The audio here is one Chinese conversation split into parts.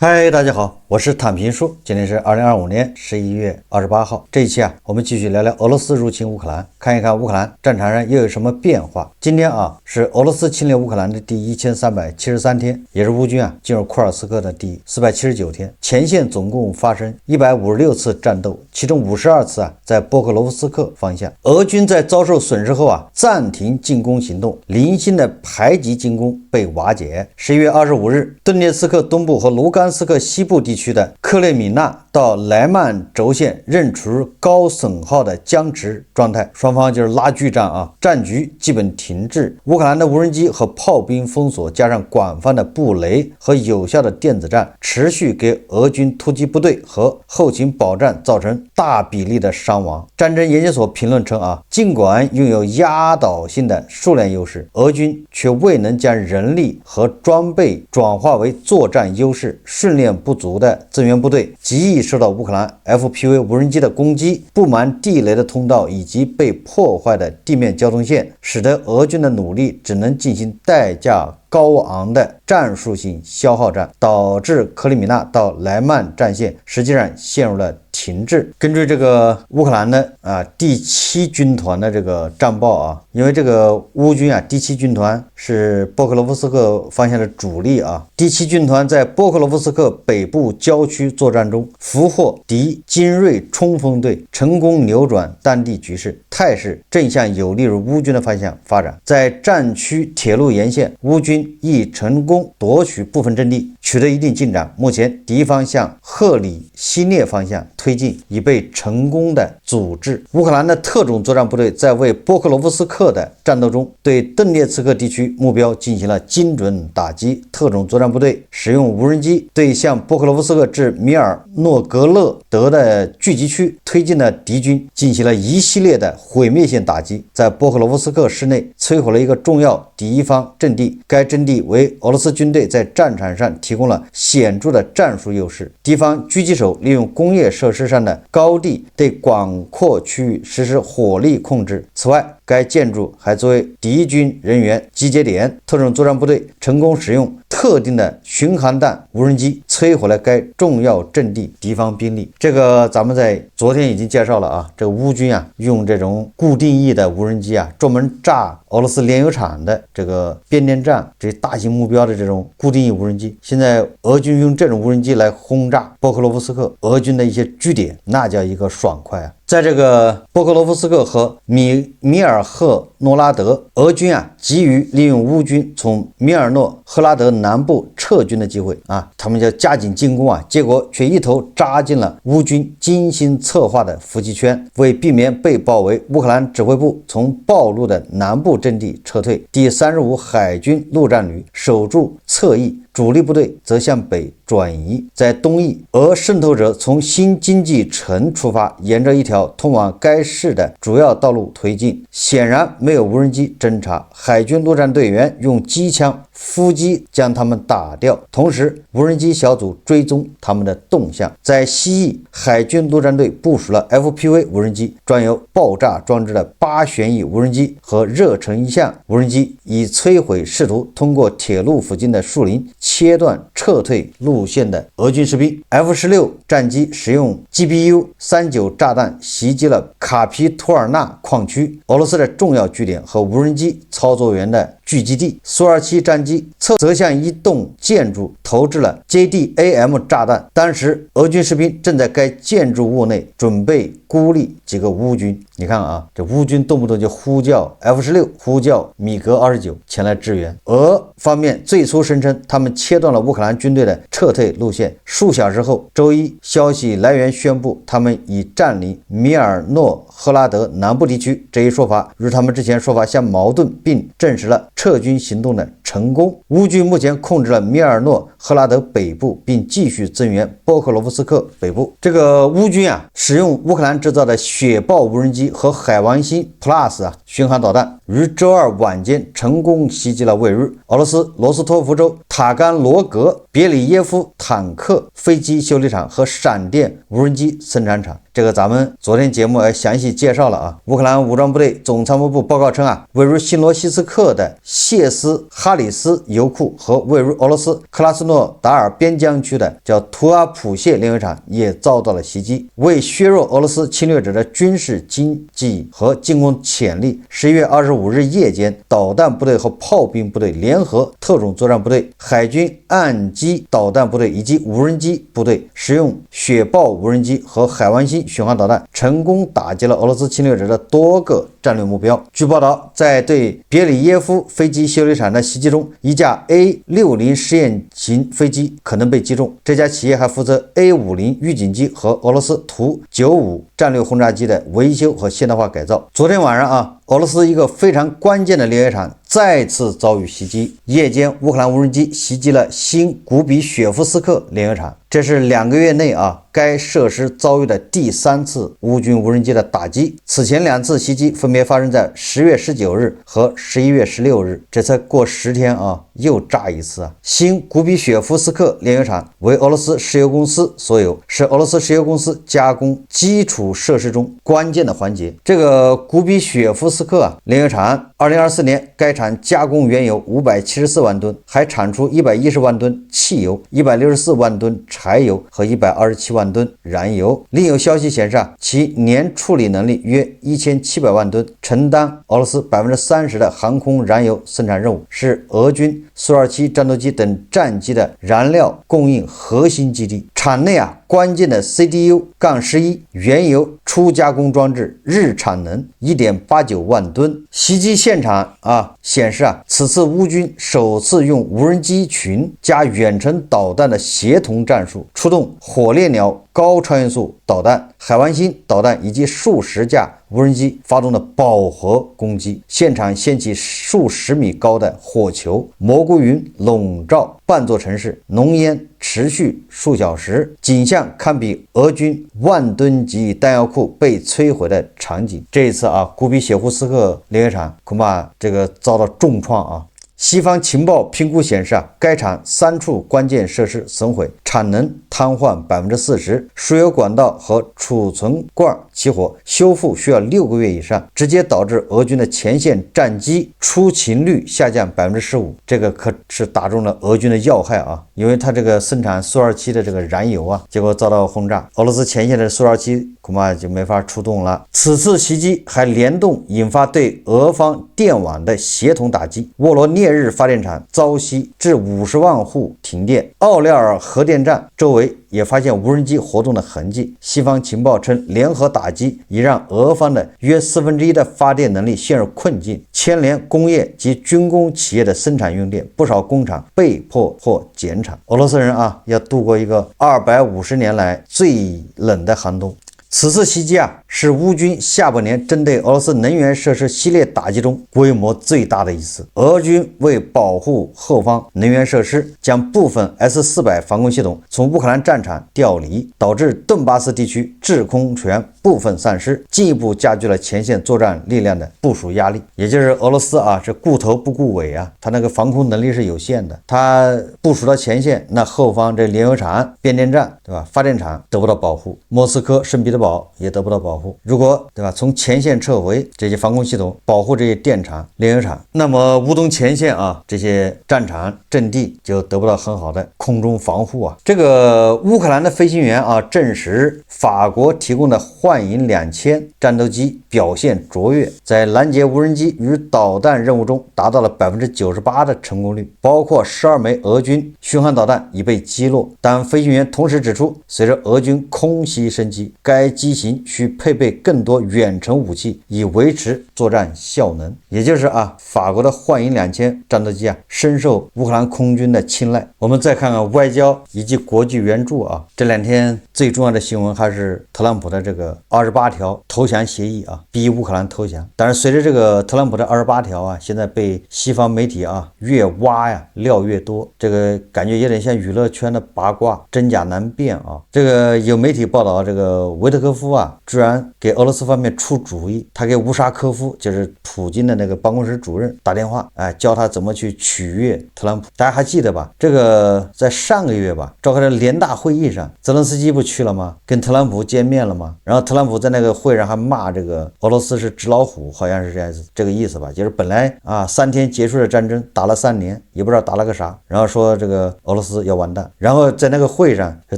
嗨，大家好，我是坦平叔，今天是2025年11月28号。这一期我们继续聊聊俄罗斯入侵乌克兰，看一看乌克兰战场上又有什么变化。今天是俄罗斯侵略乌克兰的第1373天，也是乌军进入库尔斯克的第479天。前线总共发生156次战斗，其中52次在波克罗夫斯克方向。俄军在遭受损失后暂停进攻行动，零星的排级进攻被瓦解。11月25日，顿涅茨克东部和卢甘斯克西部地区的克列米纳到莱曼轴线仍处于高损耗的僵持状态，双方就是拉锯战战局基本停滞。乌克兰的无人机和炮兵封锁，加上广泛的布雷和有效的电子战，持续给俄军突击部队和后勤保障造成大比例的伤亡。战争研究所评论称尽管拥有压倒性的数量优势，俄军却未能将人力和装备转化为作战优势。训练不足的增援部队极易受到乌克兰 FPV 无人机的攻击，布满地雷的通道以及被破坏的地面交通线，使得俄军的努力只能进行代价高昂的战术性消耗战，导致克里米纳到莱曼战线实际上陷入了停滞。根据这个乌克兰的第7军团的这个战报因为这个乌军第7军团是波克罗夫斯克方向的主力第7军团在波克罗夫斯克北部郊区作战中俘获敌精锐冲锋队，成功扭转当地局势，态势正向有利于乌军的方向发展。在战区铁路沿线，乌军亦成功夺取部分阵地，取得一定进展。目前敌方向赫里西涅方向推进已被成功的阻滞。乌克兰的特种作战部队在为波克罗夫斯克的战斗中对顿涅茨克地区目标进行了精准打击。特种作战部队使用无人机对向波克罗夫斯克至米尔诺格勒德的聚集区推进的敌军进行了一系列的毁灭性打击，在波克罗夫斯克市内摧毁了一个重要敌方阵地，该阵地为俄罗斯军队在战场上提供了显著的战术优势。敌方狙击手利用工业设施上的高地对广阔区域实施火力控制。此外，该建筑还作为敌军人员集结点。特种作战部队成功使用特定的巡航弹无人机摧毁了该重要阵地敌方兵力。这个咱们在昨天已经介绍了这个乌军用这种固定翼的无人机专门炸俄罗斯炼油厂的这个变电站这些大型目标的这种固定翼无人机。现在俄军用这种无人机来轰炸波克罗夫斯克俄军的一些据点，那叫一个爽快在这个波克罗夫斯克和米尔赫诺拉德，俄军急于利用乌军从米尔诺赫拉德南部撤军的机会他们叫加紧进攻结果却一头扎进了乌军精心策划的伏击圈。为避免被包围，乌克兰指挥部从暴露的南部阵地撤退，第35海军陆战旅守住侧翼，主力部队则向北转移。在东翼，俄渗透者从新经济城出发，沿着一条通往该市的主要道路推进，显然没有无人机侦察。海军陆战队员用机枪伏击将他们打掉，同时无人机小组追踪他们的动向。在西翼，海军陆战队部署了 FPV 无人机，装有爆炸装置的8旋翼无人机和热成像无人机，以摧毁试图通过铁路附近的树林切断撤退路线的俄军士兵。 F-16 战机使用 GBU-39 炸弹袭击了卡皮图尔纳矿区，俄罗斯的重要据点和无人机操作员的聚集地。苏27战机则向一栋建筑投掷了 JDAM 炸弹，当时俄军士兵正在该建筑物内准备孤立几个乌军。你看这乌军动不动就呼叫 F-16， 呼叫米格29前来支援。俄方面最初声称他们切断了乌克兰军队的撤退路线，数小时后，周一消息来源宣布他们已占领米尔诺赫拉德南部地区。这一说法与他们之前说法相矛盾，并证实了撤军行动的成功。乌军目前控制了米尔诺赫拉德北部，并继续增援波克罗夫斯克北部。这个乌军使用乌克兰制造的雪豹无人机和海王星 Plus 巡航导弹，于周二晚间成功袭击了位于俄罗斯罗斯托夫州塔甘罗格别里耶夫坦克飞机修理厂和闪电无人机生产厂。这个咱们昨天节目也详细介绍了乌克兰武装部队总参谋部报告称位于新罗西斯克的谢斯哈里斯油库和位于俄罗斯克拉斯诺诺达尔边疆区的叫图阿普谢炼油厂也遭到了袭击。为削弱俄罗斯侵略者的军事、经济和进攻潜力，11月25日夜间，导弹部队和炮兵部队联合特种作战部队、海军岸基导弹部队以及无人机部队，使用雪豹无人机和海湾星巡航导弹，成功打击了俄罗斯侵略者的多个战略目标。据报道，在对别里耶夫飞机修理厂的袭击中，一架 A-60试验型飞机可能被击中。这家企业还负责 A-50预警机和俄罗斯图95战略轰炸机的维修和现代化改造。昨天晚上俄罗斯一个非常关键的炼油厂再次遭遇袭击。夜间，乌克兰无人机袭击了新古比雪夫斯克炼油厂，这是2个月内该设施遭遇的第3次乌军无人机的打击。此前2次袭击分别发生在10月19日和11月16日，这才过10天又炸一次。新古比雪夫斯克炼油厂为俄罗斯石油公司所有，是俄罗斯石油公司加工基础设施中关键的环节。这个古比雪夫斯克炼油厂2024年该厂加工原油574万吨，还产出110万吨汽油、164万吨柴油和127万吨燃油。另有消息显示其年处理能力约1700万吨，承担俄罗斯30%的航空燃油生产任务，是俄军苏27战斗机等战机的燃料供应核心基地。厂内关键的 CDU-11 原油初加工装置日产能 1.89万吨。袭击现场显示此次乌军首次用无人机群加远程导弹的协同战术，出动火烈鸟高超音速导弹、海湾星导弹以及数十架无人机发动的饱和攻击。现场掀起数十米高的火球，蘑菇云笼罩半座城市，浓烟持续数小时，景象堪比俄军万吨级弹药库被摧毁的场景。这一次古比雪夫斯克炼油厂恐怕这个遭到重创。西方情报评估显示该厂3处关键设施损毁，产能瘫痪40%，输油管道和储存罐起火，修复需要6个月以上，直接导致俄军的前线战机出勤率下降15%。这个可是打中了俄军的要害因为它这个生产苏27的这个燃油结果遭到轰炸，俄罗斯前线的苏27恐怕就没法出动了。此次袭击还联动引发对俄方电网的协同打击，沃罗涅日发电厂遭袭，致50万户停电。奥廖尔核电站周围也发现无人机活动的痕迹。西方情报称，联合打击已让俄方的约1/4的发电能力陷入困境，牵连工业及军工企业的生产用电，不少工厂被迫或减产。俄罗斯人要度过一个250年来最冷的寒冬。此次袭击是乌军下半年针对俄罗斯能源设施系列打击中规模最大的一次。俄军为保护后方能源设施，将部分 S-400防空系统从乌克兰战场调离，导致顿巴斯地区制空权部分丧失，进一步加剧了前线作战力量的部署压力。也就是俄罗斯是顾头不顾尾它那个防空能力是有限的，它部署到前线，那后方这炼油厂、变电站发电厂得不到保护，莫斯科、圣彼得堡也得不到保护。如果从前线撤回这些防空系统，保护这些电厂、炼油厂，那么乌东前线这些战场阵地就得不到很好的空中防护这个乌克兰的飞行员证实，法国提供的幻影2000战斗机表现卓越，在拦截无人机与导弹任务中达到了98%的成功率，包括12枚俄军巡航导弹已被击落。但飞行员同时指出，随着俄军空袭升级，该机型需配备更多远程武器以维持作战效能。也就是法国的幻影2000战斗机深受乌克兰空军的青睐。我们再看看外交以及国际援助这2天最重要的新闻还是特朗普的这个28条投降协议逼乌克兰投降。但是随着这个特朗普的28条现在被西方媒体越挖料越多，这个感觉有点像娱乐圈的八卦，真假难辨这个有媒体报道，这个维特科夫居然兰给俄罗斯方面出主意，他给乌沙科夫，就是普京的那个办公室主任打电话，教他怎么去取悦特朗普。大家还记得吧？这个在上个月吧，召开的联大会议上，泽连斯基不去了吗？跟特朗普见面了吗？然后特朗普在那个会上还骂这个俄罗斯是纸老虎，好像是这个意思吧？就是本来3天结束的战争打了3年，也不知道打了个啥，然后说这个俄罗斯要完蛋，然后在那个会上是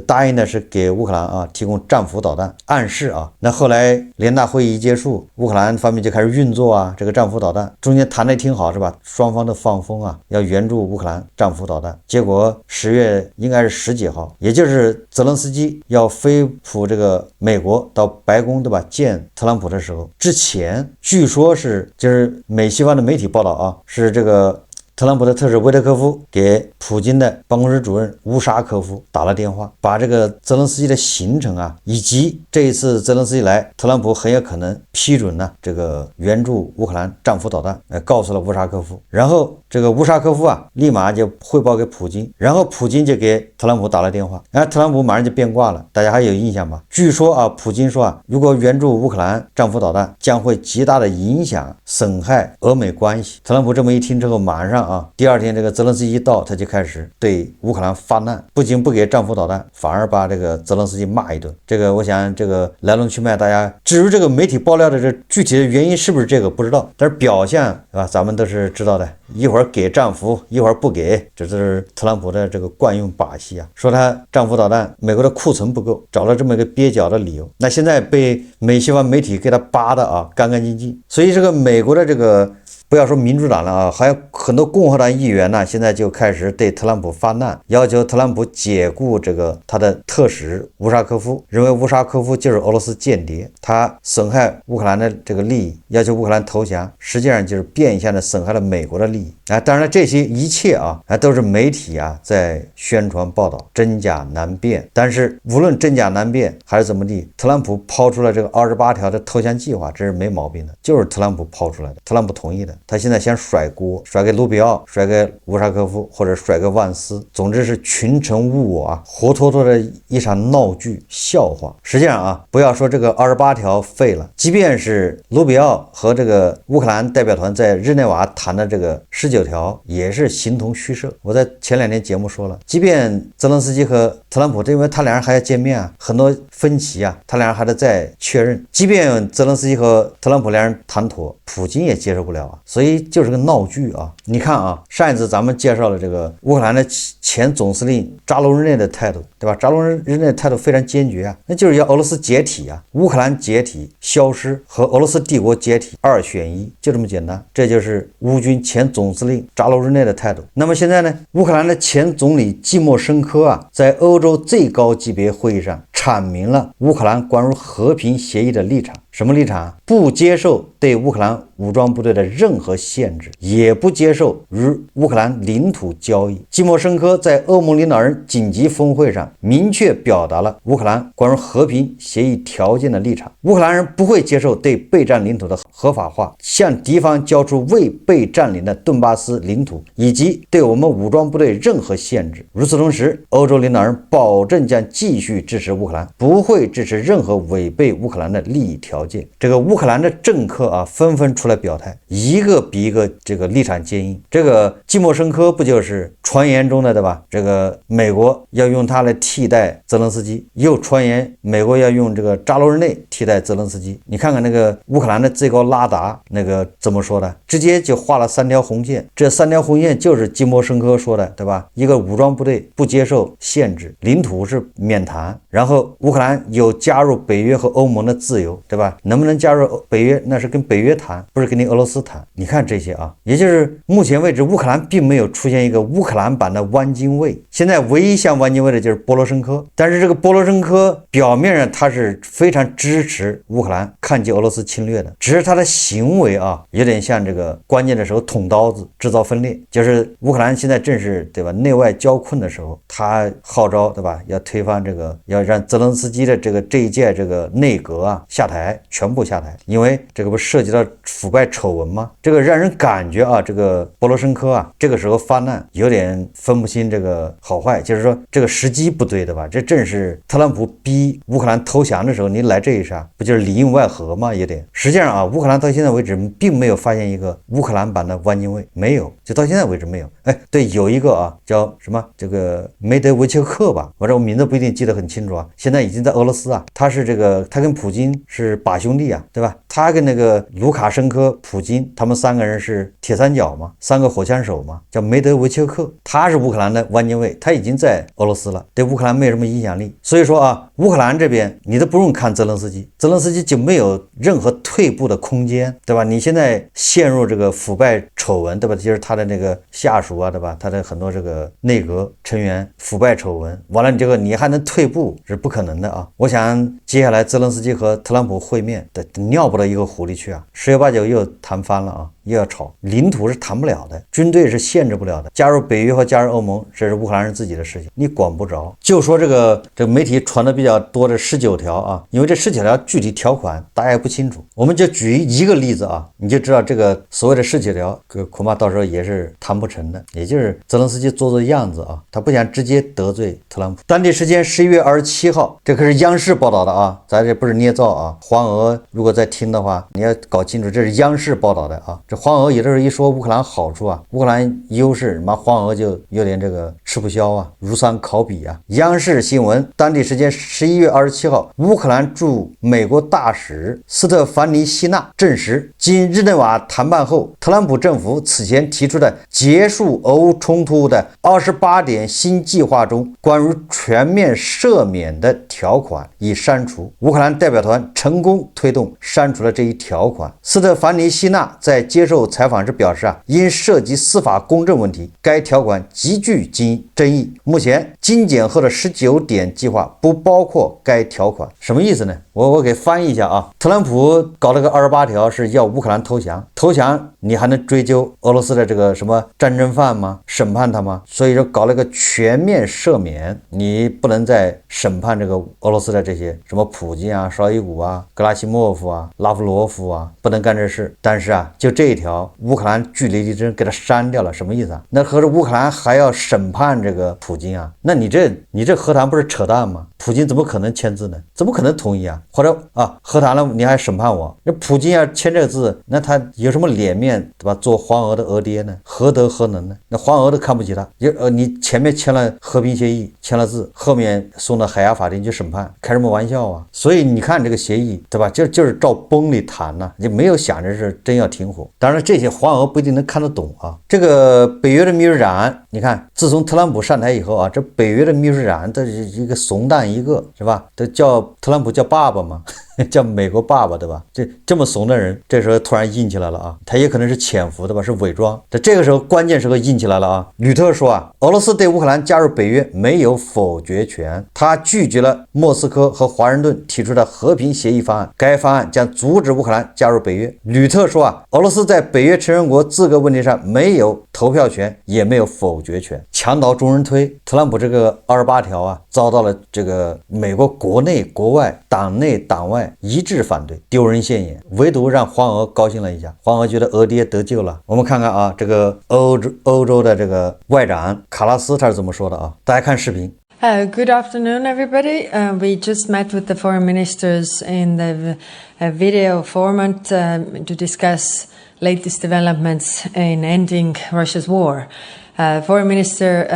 答应的是给乌克兰提供战斧导弹，暗示那后来联大会议一结束，乌克兰方面就开始运作这个战斧导弹，中间谈的挺好是吧？双方都放风要援助乌克兰战斧导弹，结果10月应该是10几号，也就是泽连斯基要飞赴这个美国到白宫对吧见特朗普的时候，之前据说是就是美西方的媒体报道是这个特朗普的特使维特科夫给普京的办公室主任乌沙科夫打了电话，把这个泽连斯基的行程以及这一次泽连斯基来，特朗普很有可能批准这个援助乌克兰战斧导弹，告诉了乌沙科夫。然后这个乌沙科夫立马就汇报给普京，然后普京就给特朗普打了电话，然后特朗普马上就变卦了，大家还有印象吧？据说普京说如果援助乌克兰战斧导弹，将会极大的影响损害俄美关系。特朗普这么一听之后，马上第二天这个泽连斯基一到，他就开始对乌克兰发难，不仅不给战斧导弹，反而把这个泽连斯基骂一顿。这个我想这个来龙去脉，大家至于这个媒体爆料的这具体的原因是不是这个不知道，但是表象对吧，咱们都是知道的，一会儿给战斧，一会儿不给，这是特朗普的这个惯用把戏说他战斧导弹美国的库存不够，找了这么一个蹩脚的理由。那现在被美西方媒体给他扒的干干净净，所以这个美国的这个不要说民主党了还有很多共和党议员现在就开始对特朗普发难，要求特朗普解雇这个他的特使乌沙科夫，认为乌沙科夫就是俄罗斯间谍，他损害乌克兰的这个利益，要求乌克兰投降，实际上就是变相的损害了美国的利益当然了，这些一切都是媒体在宣传报道，真假难辨。但是无论真假难辨还是怎么地，特朗普抛出了这个28条的投降计划，这是没毛病的，就是特朗普抛出来的，特朗普同意的。他现在想甩锅，甩给卢比奥，甩给乌沙科夫，或者甩给万斯，总之是群臣误我活脱脱的一场闹剧笑话。实际上不要说这个28条废了，即便是卢比奥和这个乌克兰代表团在日内瓦谈的这个19条也是形同虚设。我在前2天节目说了，即便泽连斯基和特朗普，因为他俩人还要见面很多分歧他俩人还得再确认，即便泽连斯基和特朗普两人谈妥，普京也接受不了所以就是个闹剧你看上一次咱们介绍了这个乌克兰的前总司令扎卢日内的态度，对吧？扎卢日内的态度非常坚决那就是要俄罗斯解体乌克兰解体消失和俄罗斯帝国解体2选1，就这么简单。这就是乌军前总司令扎卢日内的态度。那么现在呢，乌克兰的前总理季莫申科在欧洲最高级别会议上阐明了乌克兰关于和平协议的立场。什么立场？不接受对乌克兰武装部队的任何限制，也不接受与乌克兰领土交易。季莫申科在欧盟领导人紧急峰会上明确表达了乌克兰关于和平协议条件的立场。乌克兰人不会接受对被占领土的合法化，向敌方交出未被占领的顿巴斯领土，以及对我们武装部队任何限制。与此同时，欧洲领导人保证将继续支持乌克兰，不会支持任何违背乌克兰的利益条件。这个乌克兰的政客纷纷出来表态，一个比一个这个立场坚硬。这个季莫申科不就是传言中的对吧？这个美国要用他来替代泽连斯基，又传言美国要用这个扎卢日内替代泽连斯基。你看看那个乌克兰的最高拉达那个怎么说的？直接就画了3条红线，这3条红线就是季莫申科说的，对吧？一个武装部队不接受限制，领土是免谈，然后乌克兰有加入北约和欧盟的自由，对吧？能不能加入北约，那是跟北约谈，不是跟你俄罗斯谈。你看这些也就是目前为止乌克兰并没有出现一个乌克兰版的汪精卫，现在唯一像汪精卫的就是波罗申科，但是这个波罗申科表面上他是非常支持乌克兰抗击俄罗斯侵略的，只是他的行为有点像这个关键的时候捅刀子制造分裂，就是乌克兰现在正是对吧内外交困的时候，他号召对吧要推翻这个，要让泽连斯基的这一届这个内阁下台，全部下台，因为这个不涉及到腐败丑闻吗？这个让人感觉这个波罗申科这个时候发难有点点分不清这个好坏，就是说这个时机不对的吧？这正是特朗普逼乌克兰投降的时候，你来这一下，不就是里应外合吗？也得。实际上啊，乌克兰到现在为止并没有发现一个乌克兰版的汪精卫，没有，就到现在为止没有。哎，对，有一个啊，叫什么这个梅德韦切克吧，我这名字不一定记得很清楚啊。现在已经在俄罗斯啊，他是这个，他跟普京是把兄弟啊，对吧？他跟那个卢卡申科、普京，他们三个人是铁三角嘛，三个火枪手嘛，叫梅德韦切克，他是乌克兰的汪精卫，他已经在俄罗斯了，对乌克兰没有什么影响力。所以说啊，乌克兰这边你都不用看泽连斯基，泽连斯基就没有任何退步的空间，对吧？你现在陷入这个腐败丑闻，对吧？就是他的那个下属啊，对吧？他的很多这个内阁成员腐败丑闻，完了你这个你还能退步是不可能的啊！我想接下来泽连斯基和特朗普会面的尿不到一个壶里去啊，十有八九又谈翻了啊，又要吵，领土是谈不了的，军队是限制不了的，加入北约和加入欧盟，这是乌克兰人自己的事情，你管不着。就说这个媒体传的比较多的19条啊，因为这19条具体条款大家也不清楚，我们就举一个例子啊，你就知道这个所谓的19条，恐怕到时候也是谈不成的，也就是泽连斯基做做样子啊，他不想直接得罪特朗普。当地时间11月27号，这可是央视报道的啊，咱这不是捏造啊。黄俄如果在听的话，你要搞清楚，这是央视报道的啊。这黄俄有的时候一说乌克兰好处啊，乌克兰优势，妈黄俄就有点这个吃不消啊，如丧考妣啊。央视新闻，当地时间11月27号，乌克兰驻美国大使斯特凡尼希纳证实，经日内瓦谈判后，特朗普政府此前提出的结束俄乌冲突的28点新计划中关于全面赦免的条款已删除。乌克兰代表团成功推动删除了这一条款。斯特凡尼希纳在接受采访时表示因涉及司法公正问题，该条款极具争议。目前精简后的19点计划不包括该条款。什么意思呢？我给翻译一下啊。特朗普搞了个28条是要乌克兰投降，你还能追究俄罗斯的这个什么战争犯吗？审判他吗？所以说搞了个全面赦免，你不能再审判这个俄罗斯的这些什么普京啊、绍伊古啊、格拉西莫夫啊、拉夫罗夫啊，不能干这事。但是啊，就这一条，乌克兰据理力争给他删掉了，什么意思啊？那合着乌克兰还要审判这个普京啊？那你这和谈不是扯淡吗？普京怎么可能签字呢？怎么可能同意啊？或者啊，和谈了你还审判我？那普京要签这个字，那他有什么脸面对吧？做黄俄的俄爹呢？何德何能呢？那黄俄都看不起他，你前面签了和平协议，签了字，后面送到海牙法庭去审判，开什么玩笑啊？所以你看这个协议对吧？就是照崩里谈呢，就没有想着是真要停火。当然这些黄俄不一定能看得懂啊。这个北约的秘书长，你看自从特朗普上台以后啊，这北约的秘书长这是一个怂蛋一个，是吧？都叫特朗普叫爸爸嘛。叫美国爸爸对吧？这么怂的人，这时候突然硬起来了啊！他也可能是潜伏的吧，是伪装。这个时候关键时候硬起来了啊！吕特说啊，俄罗斯对乌克兰加入北约没有否决权，他拒绝了莫斯科和华盛顿提出的和平协议方案，该方案将阻止乌克兰加入北约。吕特说啊，俄罗斯在北约成员国资格问题上没有投票权，也没有否决权。墙倒众人推，特朗普这个28条啊，遭到了这个美国国内国外党内党外一致反对，丢人现眼，唯独让黄俄高兴了一下，黄俄觉得俄爹得救了。我们看看啊，这个欧洲的这个外长卡拉斯他是怎么说的啊？大家看视频。Good afternoon, everybody. We just met with the foreign ministers in the video format to discuss latest developments in ending Russia's war. Foreign Minister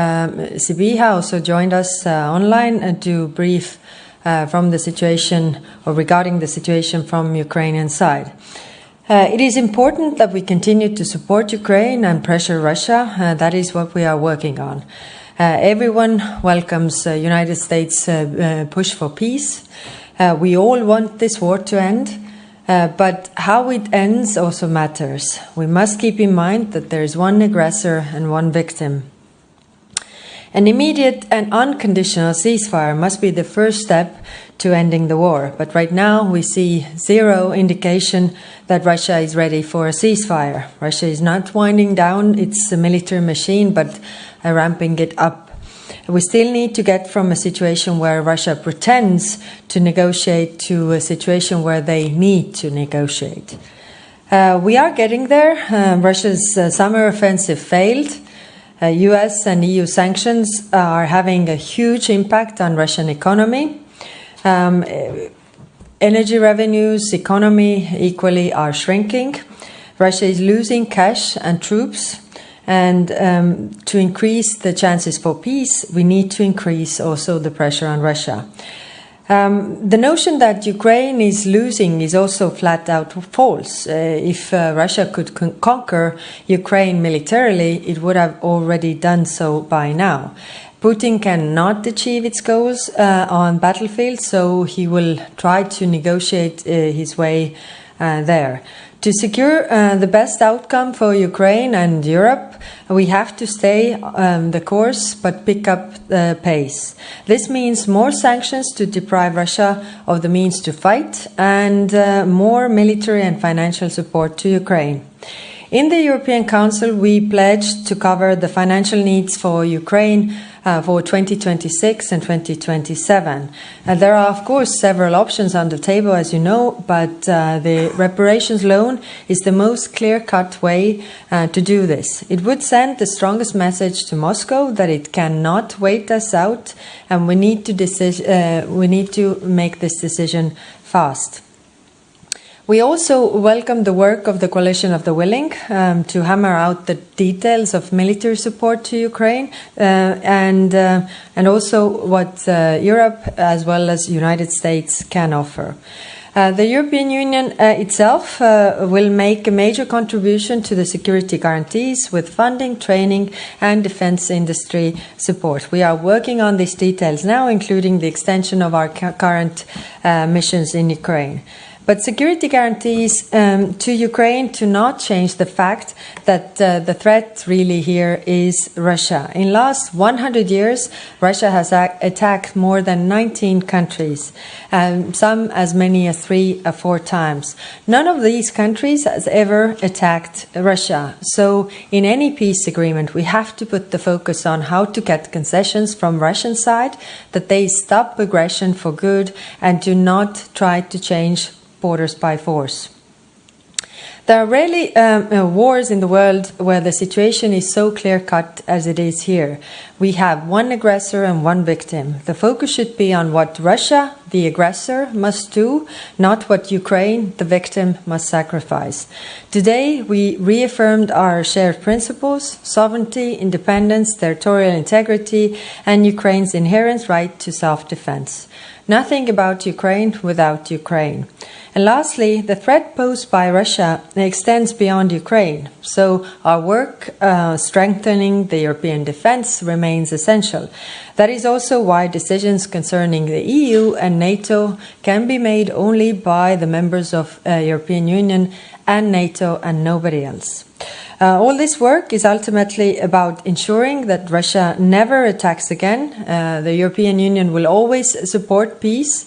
Sybiha also joined us online to brief from the situation or regarding the situation from Ukrainian side. It is important that we continue to support Ukraine and pressure Russia. That is what we are working on. Everyone welcomes United States push for peace. We all want this war to end, but how it ends also matters. We must keep in mind that there is one aggressor and one victim. An immediate and unconditional ceasefire must be the first step to ending the war, but right now we see zero indication that Russia is ready for a ceasefire. Russia is not winding down its military machine, but ramping it up. We still need to get from a situation where Russia pretends to negotiate to a situation where they need to negotiate. We are getting there. Russia's summer offensive failed. US and EU sanctions are having a huge impact on Russian economy. Energy revenues, economy equally are shrinking. Russia is losing cash and troops. And to increase the chances for peace, we need to increase also the pressure on Russia. The notion that Ukraine is losing is also flat out false. If Russia could conquer Ukraine militarily, it would have already done so by now. Putin cannot achieve its goals on battlefield, so he will try to negotiate his way there. To secure the best outcome for Ukraine and Europe, we have to stay the course but pick up the pace. This means more sanctions to deprive Russia of the means to fight and more military and financial support to Ukraine. In the European Council, we pledged to cover the financial needs for Ukraine for 2026 and 2027. There are, of course, several options on the table, as you know, but the reparations loan is the most clear-cut way to do this. It would send the strongest message to Moscow that it cannot wait us out, and we need to make this decision fast. We also welcome the work of the Coalition of the Willing to hammer out the details of military support to Ukraine and also what Europe as well as United States can offer. The European Union itself will make a major contribution to the security guarantees with funding, training and defense industry support. We are working on these details now, including the extension of our current missions in Ukraine. But security guarantees to Ukraine do not change the fact that the threat really here is Russia. In the last 100 years, Russia has attacked more than 19 countries, some as many as 3 or 4 times. None of these countries has ever attacked Russia. So in any peace agreement, we have to put the focus on how to get concessions from Russian side, that they stop aggression for good and do not try to change borders by force. There are rarely wars in the world where the situation is so clear-cut as it is here. We have one aggressor and one victim. The focus should be on what Russia, the aggressor, must do, not what Ukraine, the victim, must sacrifice. Today, we reaffirmed our shared principles: sovereignty, independence, territorial integrity, and Ukraine's inherent right to self-defense. Nothing about Ukraine without Ukraine. And lastly, the threat posed by Russia extends beyond Ukraine. So our work strengthening the European defense remains essential. That is also why decisions concerning the EU and NATO can be made only by the members of European Union and NATO and nobody else. All this work is ultimately about ensuring that Russia never attacks again. The European Union will always support peace.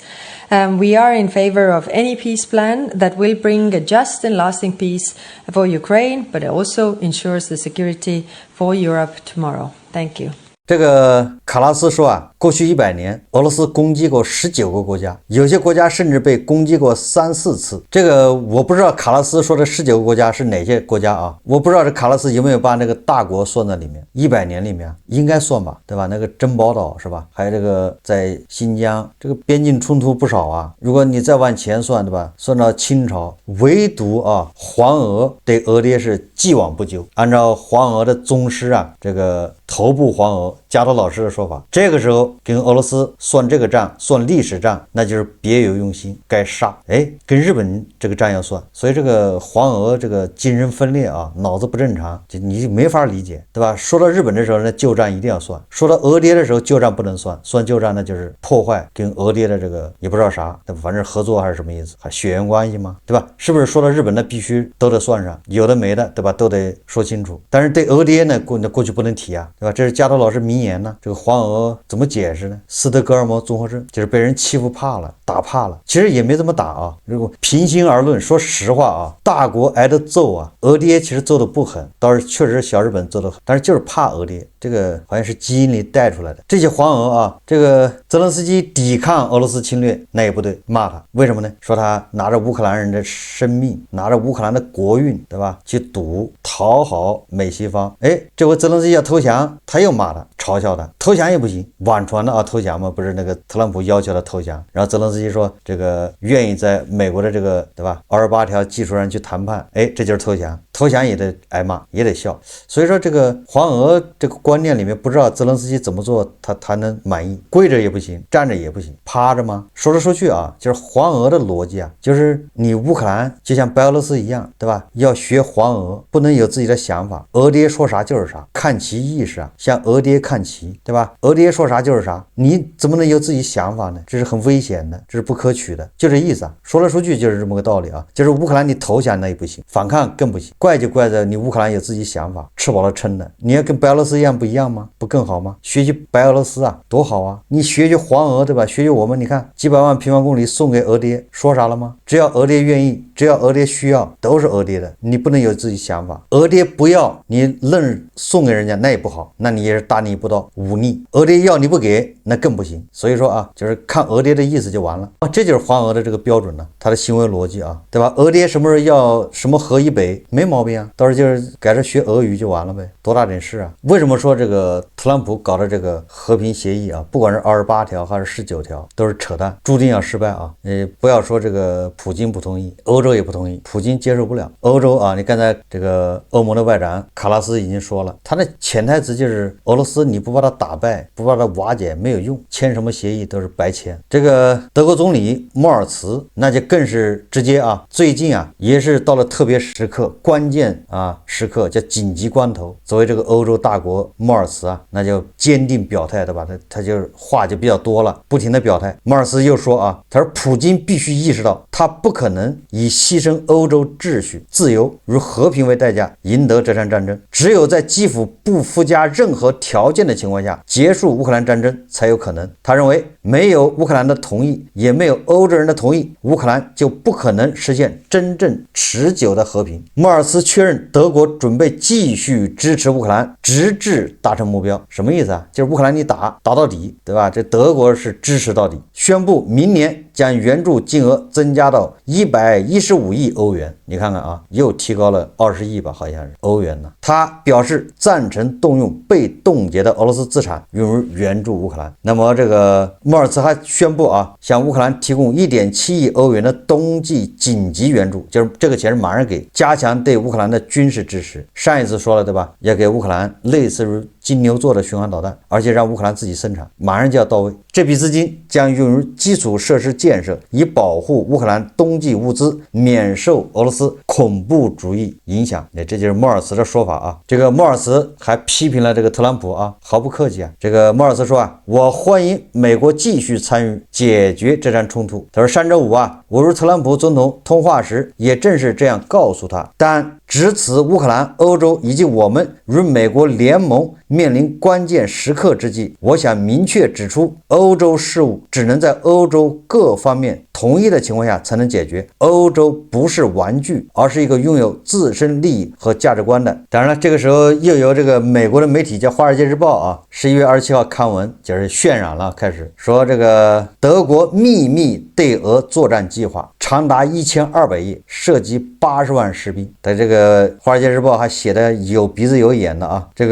We are in favor of any peace plan that will bring a just and lasting peace for Ukraine, but also ensures the security for Europe tomorrow. Thank you. 这个卡拉斯说啊，过去100年，俄罗斯攻击过19个国家，有些国家甚至被攻击过3、4次。这个我不知道卡拉斯说的19个国家是哪些国家啊？我不知道这卡拉斯有没有把那个大国算在里面。100年里面应该算吧，对吧？那个珍宝岛是吧？还有这个在新疆，这个边境冲突不少啊。如果你再往前算，对吧？算到清朝，唯独啊黄俄对俄爹是既往不咎。按照黄俄的宗师啊，这个头部黄俄加多老师的说法，这个时候跟俄罗斯算这个账，算历史账，那就是别有用心，该杀。跟日本这个账要算，所以这个黄俄这个精神分裂啊，脑子不正常，就你没法理解，对吧？说到日本的时候呢，旧账一定要算；说到俄爹的时候，旧账不能算，算旧账那就是破坏跟俄爹的这个也不知道啥，反正合作还是什么意思，还血缘关系吗？对吧？是不是说到日本的必须都得算上，有的没的，对吧？都得说清楚。但是对俄爹呢，过去不能提啊，对吧？这是加多老师名言呢。这个黄俄怎么解释呢？斯德哥尔摩综合症，就是被人欺负怕了，打怕了。其实也没怎么打啊。如果平心而论，说实话啊，大国挨得揍啊，俄爹其实揍的不狠，倒是确实小日本揍得狠，但是就是怕俄爹。这个好像是基因里带出来的。这些黄俄啊，这个泽连斯基抵抗俄罗斯侵略，那也不对，骂他，为什么呢？说他拿着乌克兰人的生命，拿着乌克兰的国运，对吧？去赌，讨好美西方。这回泽连斯基要投降，他又骂他，嘲笑他，投降也不行，网传的啊，投降嘛，不是那个特朗普要求他投降，然后泽连斯基说这个愿意在美国的这个，对吧？28条基础上去谈判，这就是投降，投降也得挨骂，也得笑。所以说这个黄俄这个观念里面，不知道泽连斯基怎么做他能满意，跪着也不行，站着也不行，趴着吗？说来说去啊，就是黄俄的逻辑啊，就是你乌克兰就像白俄罗斯一样，对吧？要学黄俄，不能有自己的想法，俄爹说啥就是啥，看齐意识啊，向俄爹看齐，对吧？俄爹说啥就是啥，你怎么能有自己想法呢？这是很危险的，这是不可取的，就这意思啊。说来说去就是这么个道理啊，就是乌克兰你投降那也不行，反抗更不行，怪就怪在你乌克兰有自己想法，吃饱了撑的。你要跟白俄罗斯一样不一样吗？不更好吗？学习白俄罗斯啊，多好啊！你学学黄俄，对吧？学学我们，你看几百万平方公里送给俄爹，说啥了吗？只要俄爹愿意，只要俄爹需要，都是俄爹的，你不能有自己想法。俄爹不要你愣送给人家，那也不好，那你也是大逆不道，忤逆。俄爹要你不给，那更不行。所以说啊，就是看俄爹的意思就完了啊，这就是黄俄的这个标准了，他的行为逻辑啊，对吧？俄爹什么时候要什么河以北，没毛病啊，到时候就是改成学俄语就完了呗，多大点事啊？为什么说这个特朗普搞的这个和平协议啊，不管是28条还是19条，都是扯淡，注定要失败啊！不要说这个普京不同意，欧洲也不同意，普京接受不了。欧洲啊，你刚才这个欧盟的外长卡拉斯已经说了，他的潜台词就是俄罗斯你不把他打败，不把他瓦解没有用，签什么协议都是白签。这个德国总理莫尔茨那就更是直接啊，最近啊也是到了特别时刻，关键啊时刻叫紧急关头，作为这个欧洲大国莫尔茨啊，那就坚定表态，对吧？他就话就比较多了，不停的表态。莫尔茨又说啊，他说普京必须意识到，他不可能以牺牲欧洲秩序、自由与和平为代价赢得这场战争，只有在基辅不附加任何条件的情况下结束乌克兰战争才有可能。他认为没有乌克兰的同意，也没有欧洲人的同意，乌克兰就不可能实现真正持久的和平。莫尔茨确认德国准备继续支持乌克兰，直至达成目标。什么意思啊？就是乌克兰你打到底，对吧？这德国是支持到底，宣布明年将援助金额增加到115亿欧元。你看看啊，又提高了20亿吧，好像是欧元呢。他表示赞成动用被冻结的俄罗斯资产用于援助乌克兰。那么这个莫尔茨还宣布啊，向乌克兰提供1.7亿欧元的冬季紧急援助，就是这个钱是马上给，加强对乌克兰的军事支持。上一次说了对吧，要给乌克兰类似于金牛座的巡航导弹，而且让乌克兰自己生产，马上就要到位。这笔资金将用于基础设施建设，以保护乌克兰冬季物资免受俄罗斯恐怖主义影响。这就是莫尔茨的说法啊。这个莫尔茨还批评了这个特朗普啊，毫不客气啊。这个莫尔茨说啊，我欢迎美国继续参与解决这场冲突。他说上周五啊，我与特朗普总统通话时也正是这样告诉他，但值此乌克兰、欧洲以及我们与美国联盟面临关键时刻之际，我想明确指出，欧洲事务只能在欧洲各方面同意的情况下才能解决。欧洲不是玩具，而是一个拥有自身利益和价值观的。当然了，这个时候又有这个美国的媒体叫《华尔街日报》啊，11月27号刊文，就是渲染了，开始说这个德国秘密对俄作战计划长达1200页，涉及80万士兵。在这个《华尔街日报》还写的有鼻子有眼的啊，这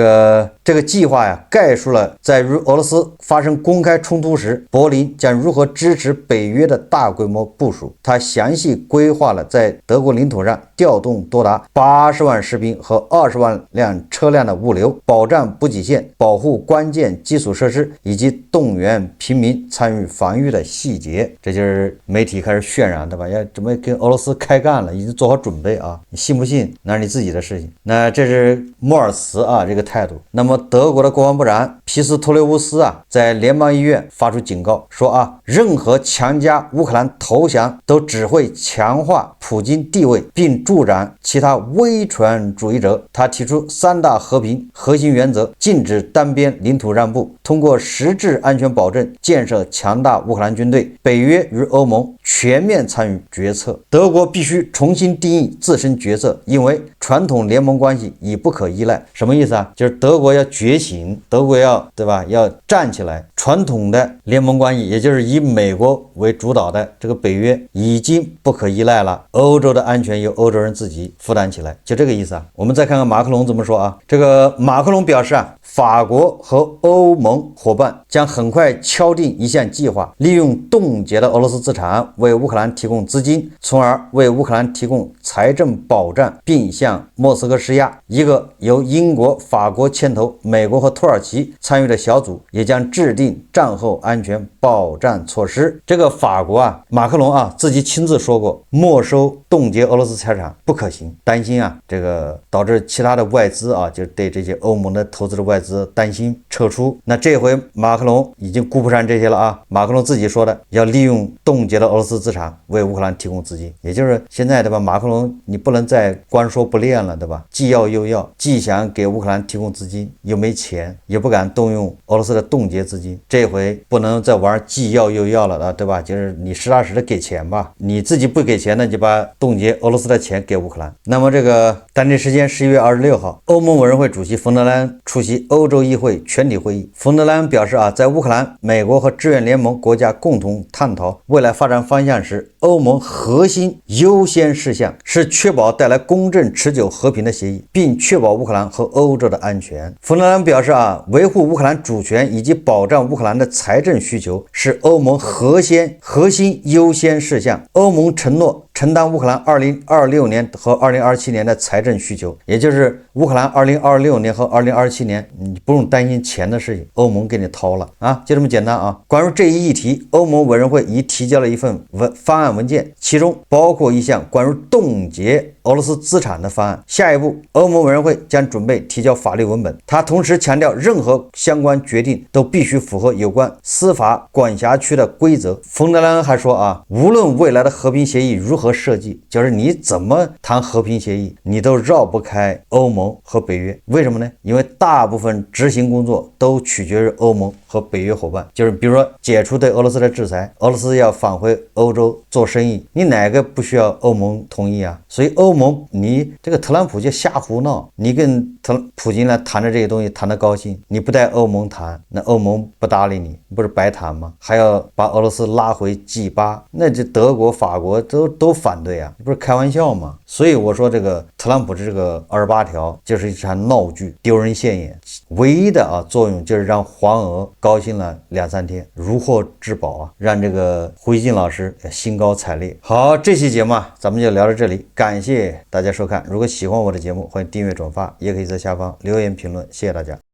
个计划呀，概述了在与俄罗斯发生公开冲突时，柏林将如何支持北约的大规模部署。他详细规划了在德国领土上调动多达80万士兵和20万辆车辆的物流，保障补给线，保护关键基础设施，以及动员平民参与防御的细节。这就是媒体开始渲染的吧？要准备跟俄罗斯开干了，已经做好准备啊！你信不信那是你自己的事情。那这是莫尔茨啊这个态度。那么德国的国防部长皮斯托列乌斯啊，在联邦医院发出警告说啊，任何强加乌克兰兰投降都只会强化普京地位，并助长其他威权主义者。他提出3大和平核心原则，禁止单边领土让步，通过实质安全保证建设强大乌克兰军队，北约与欧盟全面参与决策。德国必须重新定义自身角色，因为传统联盟关系已不可依赖。什么意思啊？就是德国要觉醒，德国要，对吧？要站起来。传统的联盟关系，也就是以美国为主导的这个北约已经不可依赖了，欧洲的安全由欧洲人自己负担起来，就这个意思啊。我们再看看马克龙怎么说啊？这个马克龙表示啊，法国和欧盟伙伴将很快敲定一项计划，利用冻结的俄罗斯资产为乌克兰提供资金，从而为乌克兰提供财政保障，并向莫斯科施压。一个由英国、法国牵头，美国和土耳其参与的小组也将制定战后安全保障措施。这个法国啊，马克龙啊自己亲自说过，没收冻结俄罗斯财产不可行，担心啊这个导致其他的外资啊，就是对这些欧盟的投资的外资担心撤出。那这回马克龙已经顾不上这些了啊，马克龙自己说的，要利用冻结的俄罗斯资产为乌克兰提供资金，也就是现在对吧？马克龙你不能再光说不练了，对吧？既要又要，既想给乌克兰提供资金，又没钱，也不敢动用俄罗斯的冻结资金，这回不能再玩既要又要了，对吧？就是你实打实的给钱吧，你自己不给钱呢，就把冻结俄罗斯的钱给乌克兰。那么这个当地时间11月26号，欧盟委员会主席冯德莱恩出席欧洲议会全体会议。冯德莱恩表示啊，在乌克兰，美国和志愿联盟国家共同探讨未来发展方向时，欧盟核心优先事项是确保带来公正持久和平的协议，并确保乌克兰和欧洲的安全。冯德莱恩表示啊，维护乌克兰主权以及保障乌克兰的财政需求是欧盟核心优先事项。欧盟承诺承担乌克兰2026年和2027年的财政需求，也就是乌克兰2026年和2027年你不用担心钱的事情，欧盟给你掏了啊，就这么简单啊。关于这一议题，欧盟委员会已提交了一份方案文件，其中包括一项关于冻结俄罗斯资产的方案。下一步，欧盟委员会将准备提交法律文本。他同时强调，任何相关决定都必须符合有关司法管辖区的规则。冯德莱恩还说啊，无论未来的和平协议如何设计，就是你怎么谈和平协议，你都绕不开欧盟和北约。为什么呢？因为大部分执行工作都取决于欧盟和北约伙伴，就是比如说解除对俄罗斯的制裁，俄罗斯要返回欧洲做生意，你哪个不需要欧盟同意啊？所以欧盟，你这个特朗普就瞎胡闹，你跟普京来谈的这些东西谈得高兴，你不带欧盟谈，那欧盟不搭理你，不是白谈吗？还要把俄罗斯拉回 G8， 那这德国、法国都反对啊，不是开玩笑吗？所以我说这个特朗普这个28条就是一场闹剧，丢人现眼，唯一的作用就是让黄俄高兴了2-3天，如获至宝啊，让这个胡锡进老师兴高采烈。好，这期节目咱们就聊到这里，感谢大家收看。如果喜欢我的节目，欢迎订阅转发，也可以在下方留言评论，谢谢大家。